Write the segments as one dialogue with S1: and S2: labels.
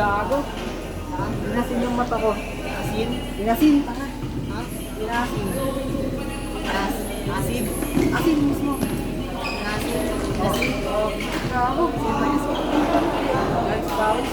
S1: Gago.
S2: Inasin yung mata ko.
S1: Asin?
S2: Inasin, tanga.
S1: Ha?
S2: Inasin.
S1: Asin?
S2: Asin mismo.
S1: Asin?
S2: Asin. Gago.
S1: Guys, pawis.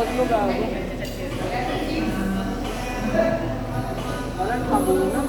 S3: bag mo gago. Parang kabuna.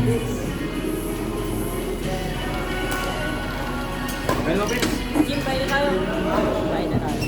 S3: Hello, Pits.
S1: Jim, bahay na tayo. Bahay na tayo.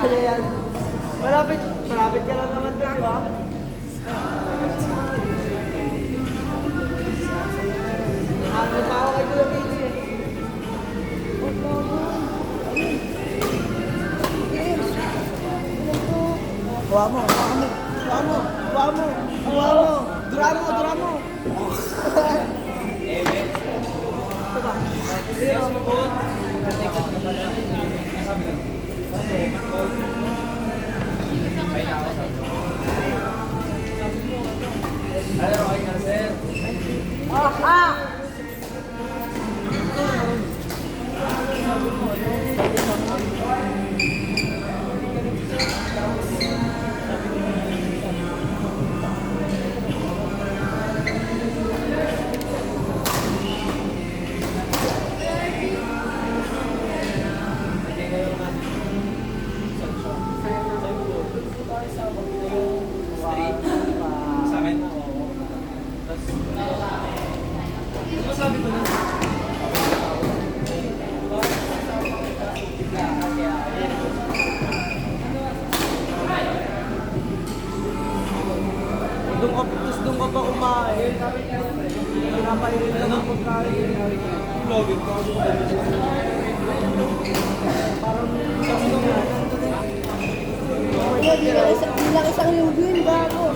S3: Ano yan? Malapit ka lang naman doon, di ba? Ano pa ako kay Kuya Pili eh. Buha mo. Dura mo. Doon ka pa kumain. Pinapainin ka ng pagkain. Login ka. Parang
S2: Bilang isang linggo yun, bago.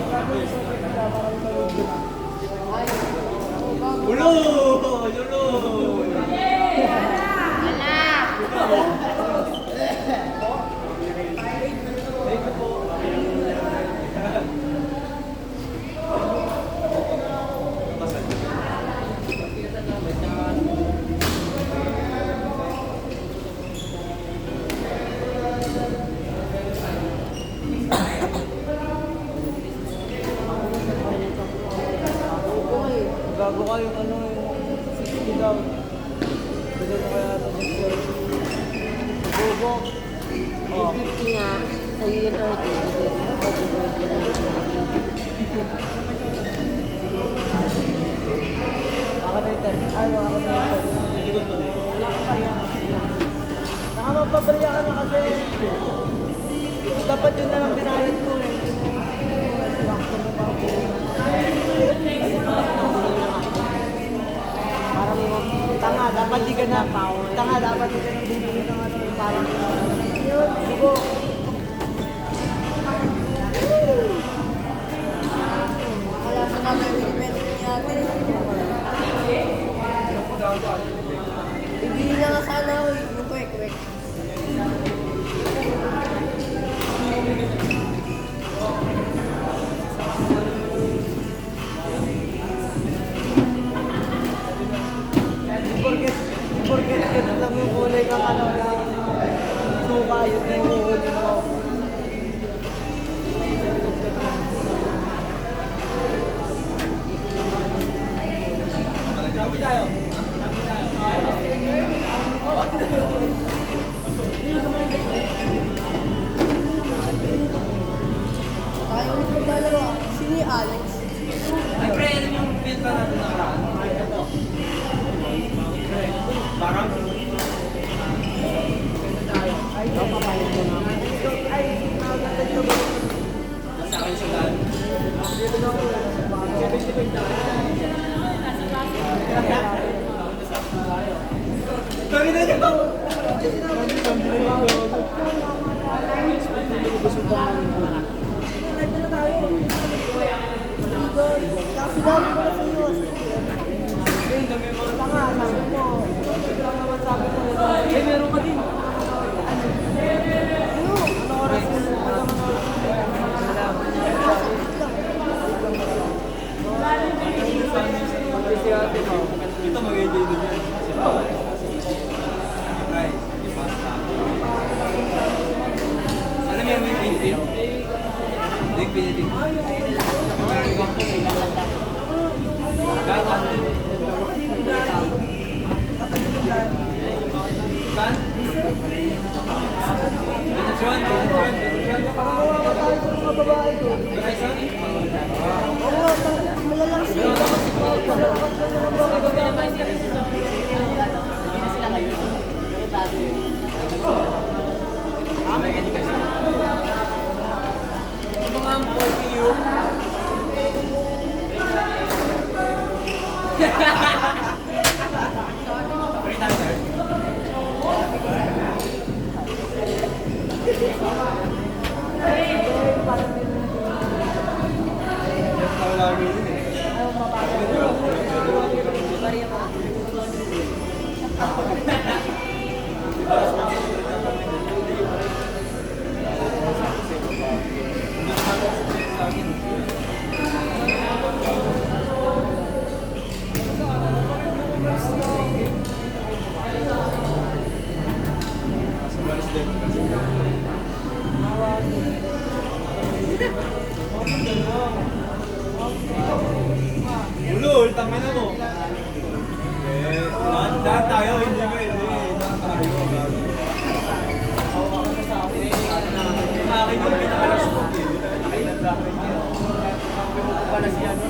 S3: Ulo! Gago ka yung ano yung 60 daw. Bigay mo kaya ito ng Bobo. Oh.
S2: 50 nga. Sa'yo yun 30.
S3: Ako na yung 10. Ay, ako na yung 10. Wala ka pa yan. Nakamagpabarya ka na kasi. Dapat dapat yun na lang binayad ko eh. Parang tanga, dapat di ka na tanga, dapat di ka na bibili ng ano, parang yun, sigo.
S2: Wala sa namin pinipento ni ate. Ibili na nga sana ako yung kwek-kwek.
S3: Forget lang yung kulay ng ano na suka, yun na yung uhuli mo.
S2: Tayo ulit maglalaro. Sino yung Alex?
S4: Ay, pre, alam yung pinta natin nakaraan? Parang?
S3: Ay, papayag mo naman. Ay, maganda ito ba?
S4: Sa akin siya dahil.
S3: Dito na ako. 75 na.
S4: Dami na niya to!
S2: Kasi dami ko na sa iyo.
S3: Tanga, sabi mo. Lang naman sabi ko.
S4: Eh, meron ka din.
S3: Ano oras yun? Si ate mo.
S4: Ito mag-enjoy din yan. Ay, yung pasta. Alam mo yung may pinti? Hindi, pinti. Gata. Saan? Juan.
S3: Parang tayo sa mga babae ko.
S2: Oo, malalang siya.
S4: Mga pogi yun. Ulul, tangin na mo. Eh, dahan tayo, hindi ko hindi. Dahan tayo. Akin yung pinakalas mo. Akin ang dahil niya. Ang pala siya, no?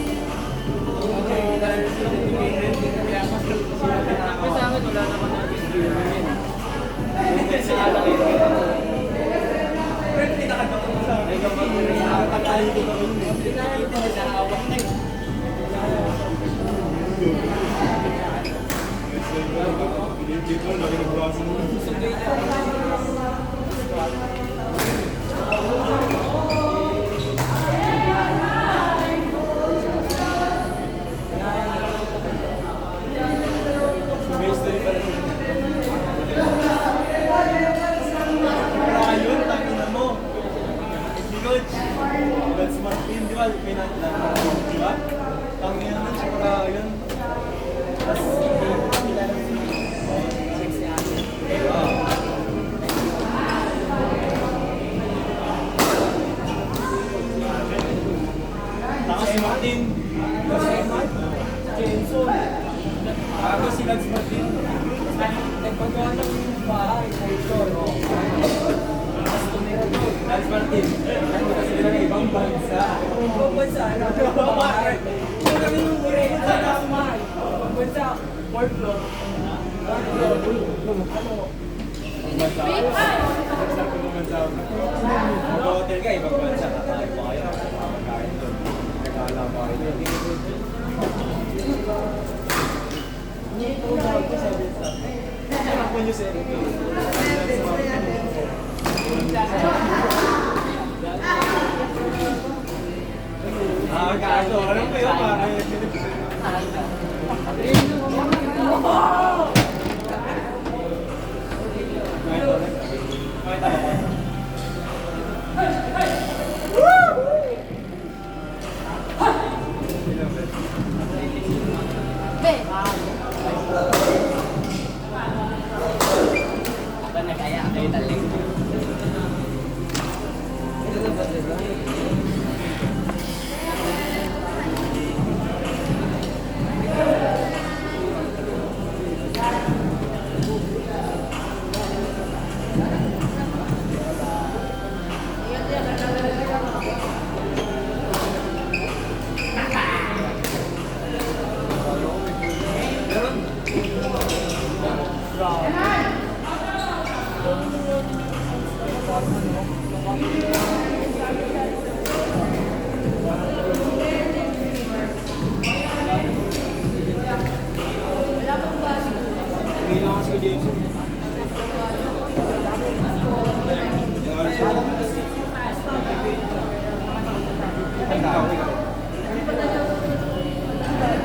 S4: Kasi sa akin, wala naman na discrimination. Kasi alam ko friend, pinakagawa mo sa akin. Nakakatayo ko kami. Pinakagawa ko sa awak na yun. Ayun, tangin mo. Coach, that's Martin, di ba? Pinatlan, di ba? Tangin naman siya para yun. Tapos, tapos si Martin. Jenson. Tapos si Lance Martin. Nagpagawa ng bahay sa ito, no? Tapos tumira doon. Lance Martin. Kasi nila ng ibang bansa. Ibang bansa, ano? Bahay. Ito kami yung ibang bansa. Ibang bansa. Fourth floor. Fourth floor. Ano? Ibang bansa. Mag-hotel ka, ibang bansa. Kakain pa kayo. Kakain doon. Nagkala pa kayo doon. Sarap mo nyo sir. Kaso, alam ko yun pare. James.